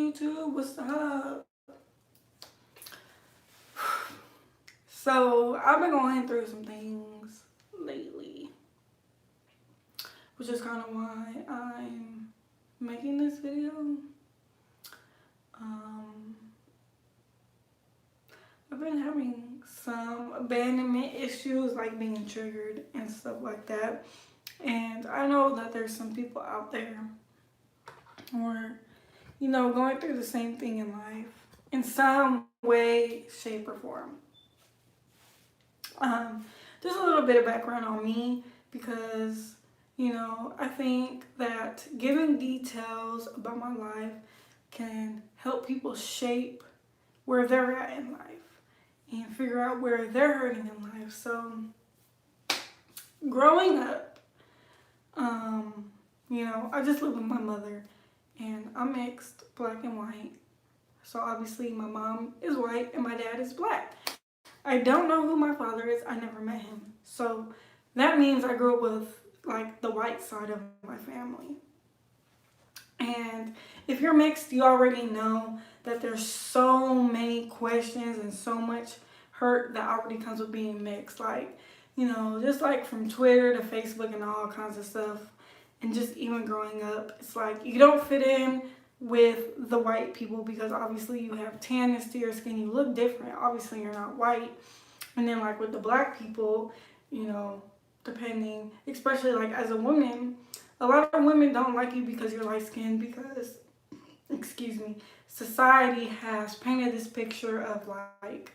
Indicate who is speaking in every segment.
Speaker 1: YouTube? What's up? So, I've been going through some things lately, which is kind of why I'm making this video. Um, I've been having some abandonment issues, like being triggered and stuff like that. And I know that there's some people out there who are, going through the same thing in life in some way, shape, or form. Um, just a little bit of background on me because, I think that giving details about my life can help people shape where they're at in life and figure out where they're hurting in life. So, growing up, I just live with my mother and I'm mixed, black and white. So, obviously, my mom is white and my dad is black. I don't know who my father is. I never met him. So that means I grew up with like the white side of my family. And if you're mixed, you already know that there's so many questions and so much hurt that already comes with being mixed. Like, just like from Twitter to Facebook and all kinds of stuff. And just even growing up, it's like you don't fit in with the white people because obviously you have tanness to your skin. You look different. Obviously, you're not white. And then, like with the black people, depending, especially like as a woman, a lot of women don't like you because you're light skinned because, excuse me, society has painted this picture of like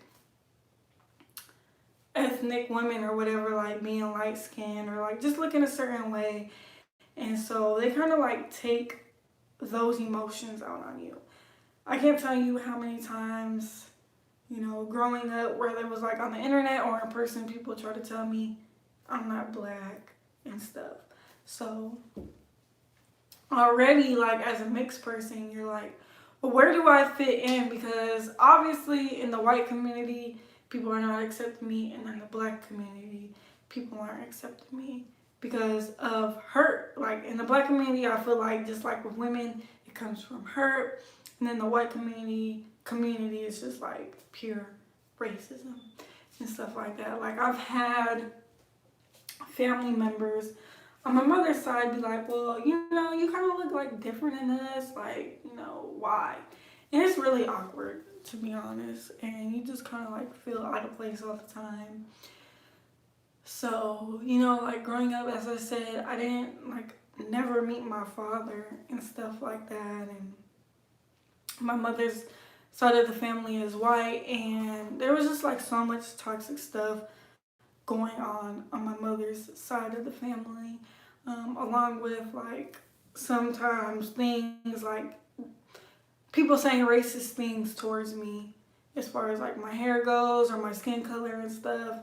Speaker 1: ethnic women or whatever, like being light skinned or like just looking a certain way. And so they kind of like take those emotions out on you. I can't tell you how many times, growing up, whether it was like on the internet or in person, people try to tell me I'm not black and stuff. So already, like as a mixed person, you're like, well, where do I fit in? Because obviously in the white community, people are not accepting me, and in the black community, people aren't accepting me because of hurt. Like in the black community, I feel like just like with women, it comes from hurt. And then the white community is just like pure racism and stuff like that. Like I've had family members on my mother's side be like, well, you kind of look like different than us. Like, why? And it's really awkward, to be honest. And you just kind of like feel out of place all the time. So, like growing up, as I said, I didn't like never meet my father and stuff like that. And my mother's side of the family is white, and there was just like so much toxic stuff going on my mother's side of the family, along with like sometimes things like people saying racist things towards me as far as like my hair goes or my skin color and stuff.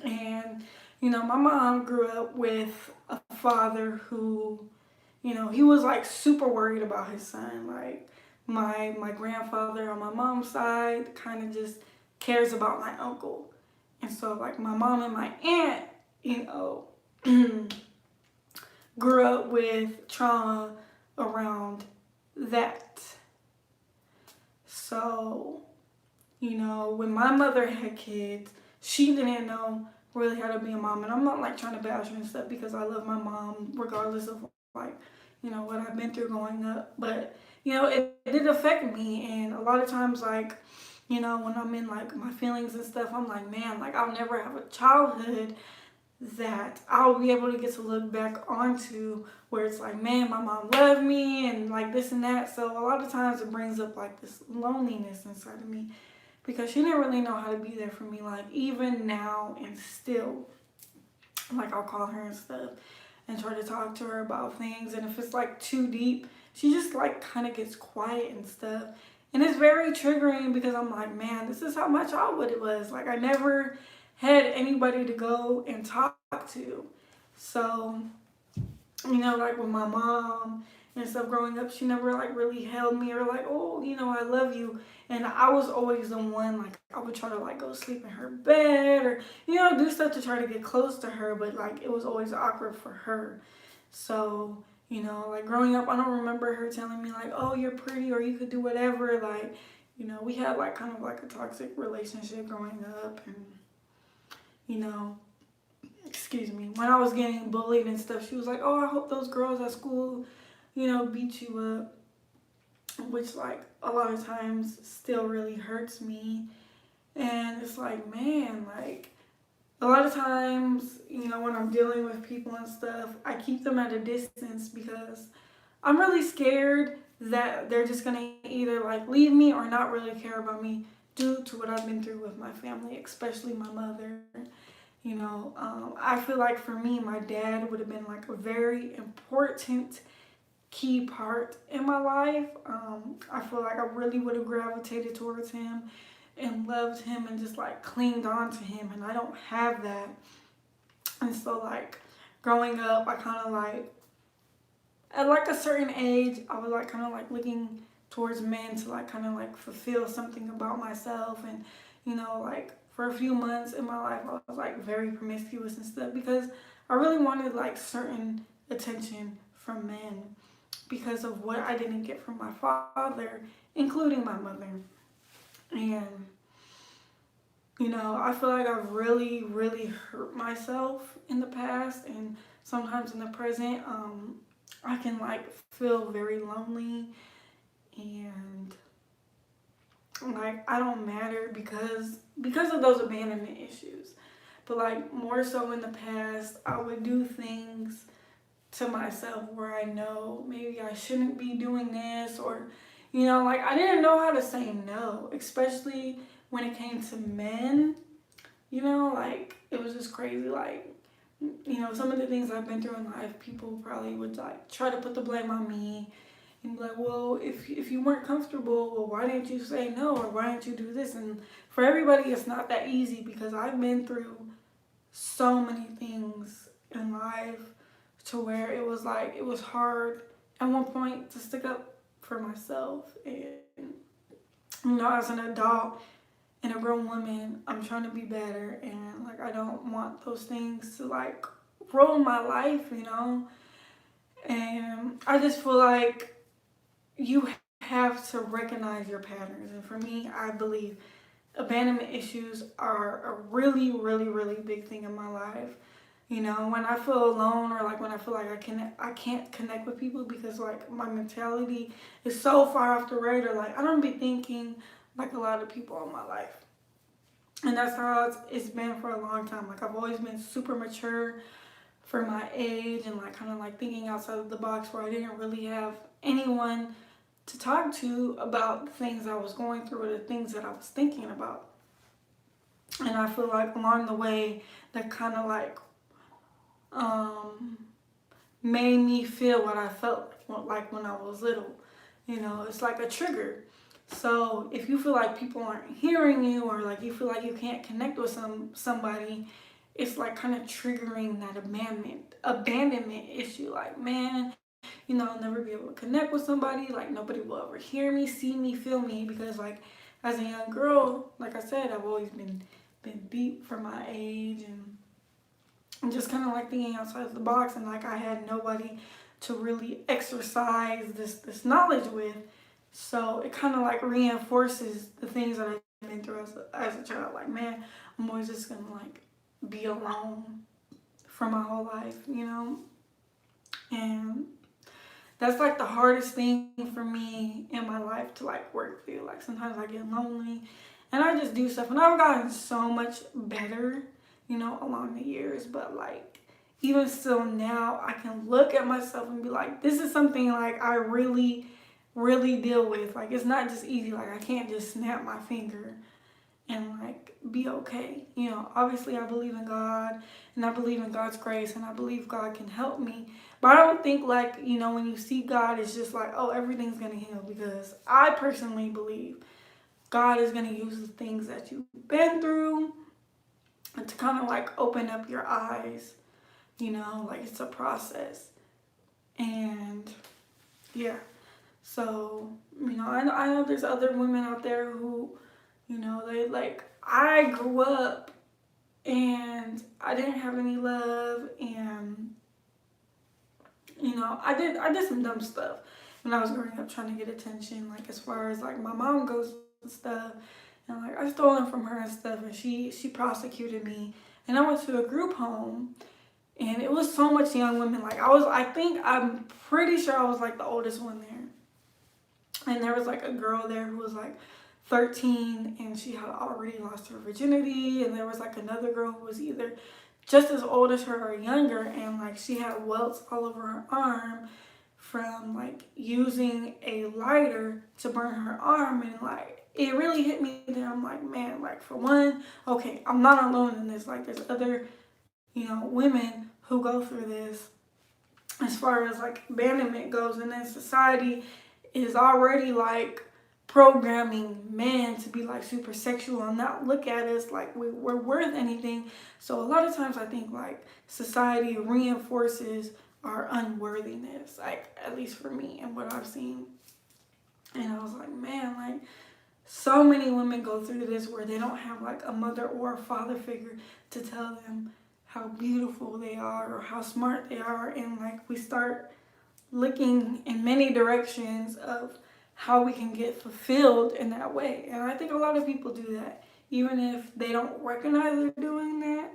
Speaker 1: And my mom grew up with a father who, he was like super worried about his son. Like my grandfather on my mom's side kind of just cares about my uncle. And so like my mom and my aunt, grew up with trauma around that. So, when my mother had kids, she didn't know really how to be a mom. And I'm not like trying to bash her and stuff because I love my mom regardless of like, what I've been through growing up. But, it did affect me. And a lot of times like, when I'm in like my feelings and stuff, I'm like, man, like I'll never have a childhood that I'll be able to get to look back onto where it's like, man, my mom loved me and like this and that. So a lot of times it brings up like this loneliness inside of me because she didn't really know how to be there for me. Like even now and still, like I'll call her and stuff and try to talk to her about things. And if it's like too deep, she just like kind of gets quiet and stuff. And it's very triggering because I'm like, man, this is how my childhood it was. Like I never had anybody to go and talk to. So, like with my mom and stuff growing up, she never like really held me or like, oh, I love you. And I was always the one, like I would try to like go sleep in her bed or, do stuff to try to get close to her. But like it was always awkward for her. So, You know, like growing up, I don't remember her telling me like, oh, you're pretty or you could do whatever. Like, you know, we had like kind of like a toxic relationship growing up. And, you know, excuse me, when I was getting bullied and stuff, she was like, oh, I hope those girls at school, you know, beat you up, which like a lot of times still really hurts me. And it's like, man, like a lot of times, you know, when I'm dealing with people and stuff, I keep them at a distance because I'm really scared that they're just gonna either like leave me or not really care about me due to what I've been through with my family, especially my mother. You know, I feel like for me, my dad would have been like a very important key part in my life. I feel like I really would have gravitated towards him and loved him and just like clinged on to him, and I don't have that. And so like growing up, I kind of like at like a certain age, I was like kind of like looking towards men to like kind of like fulfill something about myself. And you know, like for a few months in my life, I was like very promiscuous and stuff because I really wanted like certain attention from men because of what I didn't get from my father, including my mother. And you know, I feel like I've really, really hurt myself in the past, and sometimes in the present. I can like feel very lonely, and like I don't matter because of those abandonment issues. But like more so in the past, I would do things to myself where I know maybe I shouldn't be doing this, or you know, like I didn't know how to say no, especially when it came to men. You know, like it was just crazy. Like, you know, some of the things I've been through in life, people probably would like try to put the blame on me and be like, well, if you weren't comfortable, well, why didn't you say no, or why didn't you do this? And for everybody, it's not that easy because I've been through so many things in life to where it was like it was hard at one point to stick up for myself. And you know, as an adult and a grown woman, I'm trying to be better, and like I don't want those things to like ruin my life, you know. And I just feel like you have to recognize your patterns. And for me, I believe abandonment issues are a really, really, really big thing in my life. You know, when I feel alone or like when I feel like I can't connect with people because like my mentality is so far off the radar. Like I don't be thinking like a lot of people in my life. And that's how it's been for a long time. Like I've always been super mature for my age and like kind of like thinking outside of the box where I didn't really have anyone to talk to about the things I was going through or the things that I was thinking about. And I feel like along the way that kind of like um, made me feel what I felt like when I was little. You know, it's like a trigger. So if you feel like people aren't hearing you or like you feel like you can't connect with somebody, it's like kind of triggering that abandonment issue. Like, man, you know, I'll never be able to connect with somebody. Like nobody will ever hear me, see me, feel me because like as a young girl, like I said, I've always been beat for my age, and I'm just kind of like thinking outside of the box, and like I had nobody to really exercise this knowledge with. So it kind of like reinforces the things that I've been through as a child. Like, man, I'm always just gonna like be alone for my whole life, you know? And that's like the hardest thing for me in my life to like work through. Like sometimes I get lonely and I just do stuff, and I've gotten so much better, you know, along the years. But like even still now, I can look at myself and be like, this is something like I really, really deal with. Like it's not just easy. Like I can't just snap my finger and like be okay. You know, obviously I believe in God and I believe in God's grace and I believe God can help me. But I don't think like, you know, when you see God, it's just like, oh, everything's gonna heal, because I personally believe God is gonna use the things that you've been through and to kind of like open up your eyes. You know, like it's a process. And yeah. So, you know, I know there's other women out there who, you know, they like, I grew up and I didn't have any love, and I did some dumb stuff when I was growing up trying to get attention, like as far as like my mom goes and stuff. And like I stole them from her and stuff, and she prosecuted me. And I went to a group home, and it was so much young women. Like I'm pretty sure I was like the oldest one there. And there was like a girl there who was like 13, and she had already lost her virginity. And there was like another girl who was either just as old as her or younger, and like she had welts all over her arm from like using a lighter to burn her arm. And like it really hit me there. I'm like, man, like for one, okay, I'm not alone in this. Like there's other, women who go through this as far as like abandonment goes. And then society is already like programming men to be like super sexual and not look at us like we're worth anything. So a lot of times I think like society reinforces our unworthiness, like at least for me and what I've seen. And I was like, man, like so many women go through this where they don't have like a mother or a father figure to tell them how beautiful they are or how smart they are. And like we start looking in many directions of how we can get fulfilled in that way. And I think a lot of people do that, even if they don't recognize they're doing that.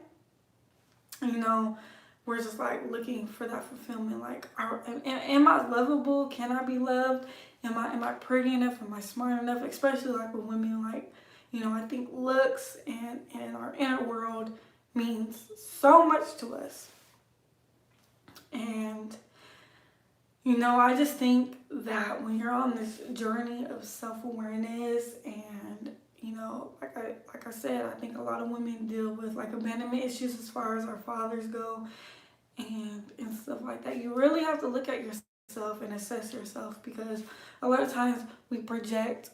Speaker 1: We're just like looking for that fulfillment. Like, am I lovable? Can I be loved? Am I pretty enough? Am I smart enough? Especially like with women, like, I think looks and our inner world means so much to us. And I just think that when you're on this journey of self-awareness and, like I said, I think a lot of women deal with like abandonment issues as far as our fathers go and stuff like that. You really have to look at yourself and assess yourself, because a lot of times we project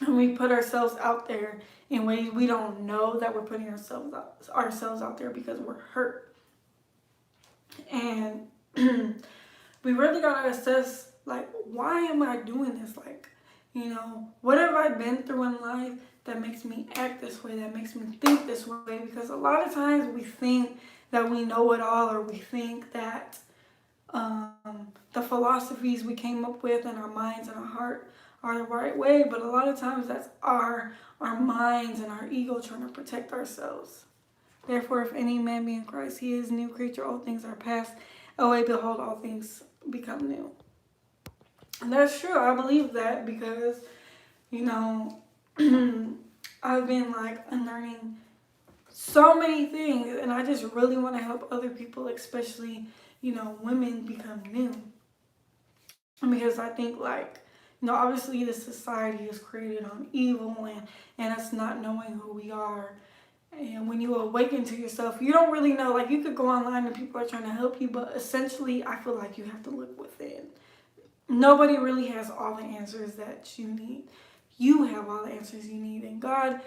Speaker 1: and we put ourselves out there in ways we don't know that we're putting ourselves out there because we're hurt. And we really gotta assess, like, why am I doing this? Like, what have I been through in life that makes me act this way, that makes me think this way? Because a lot of times we think that we know it all, or we think that the philosophies we came up with in our minds and our heart are the right way. But a lot of times that's our minds and our ego trying to protect ourselves. Therefore, if any man be in Christ, he is a new creature. All things are past away. Behold, all things become new. And that's true. I believe that because, I've been like unlearning so many things, and I just really want to help other people, especially, women become new. Because I think like, obviously the society is created on evil and us not knowing who we are. And when you awaken to yourself, you don't really know. Like, you could go online and people are trying to help you, but essentially I feel like you have to look within. Nobody really has all the answers that you need. You have all the answers you need, and God,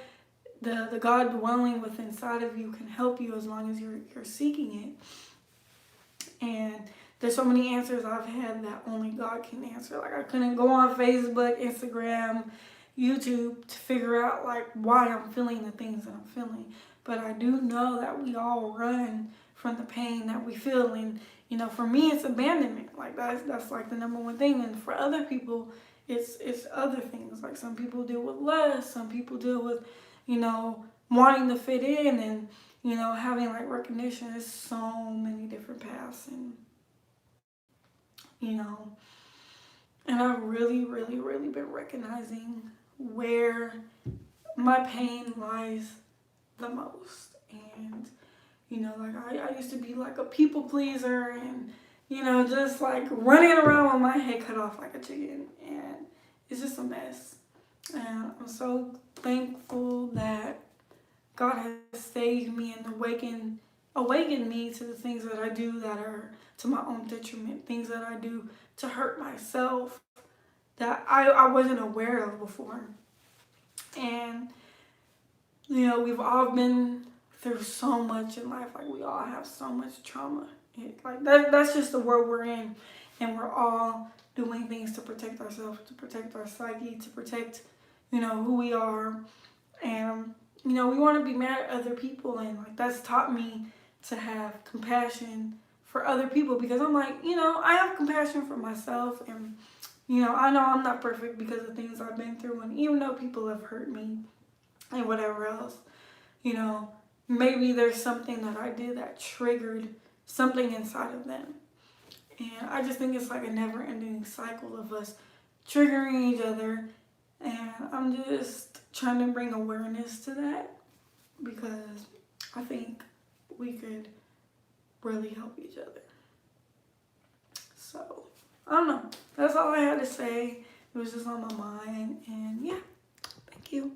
Speaker 1: the God dwelling within inside of you, can help you as long as you're seeking it. And there's so many answers I've had that only God can answer. Like, I couldn't go on Facebook, Instagram, YouTube to figure out like why I'm feeling the things that I'm feeling. But I do know that we all run from the pain that we feel. And for me, it's abandonment. Like that's like the number one thing. And for other people, it's other things. Like, some people deal with lust, some people deal with wanting to fit in, and having like recognition. Is so many different paths. And I've really, really, really been recognizing where my pain lies the most. And, like I used to be like a people pleaser and, just like running around with my head cut off like a chicken. And it's just a mess. And I'm so thankful that God has saved me and awakened me to the things that I do that are to my own detriment, things that I do to hurt myself that I wasn't aware of before. And, we've all been through so much in life. Like, we all have so much trauma. That's just the world we're in. And we're all doing things to protect ourselves, to protect our psyche, to protect, who we are. And, we want to be mad at other people. And, like, that's taught me to have compassion for other people, because I'm like, I have compassion for myself, and I know I'm not perfect because of things I've been through, and even though people have hurt me and whatever else, you know, maybe there's something that I did that triggered something inside of them. And I just think it's like a never ending cycle of us triggering each other. And I'm just trying to bring awareness to that, because I think we could really help each other. So, I don't know. That's all I had to say. It was just on my mind. And yeah, thank you.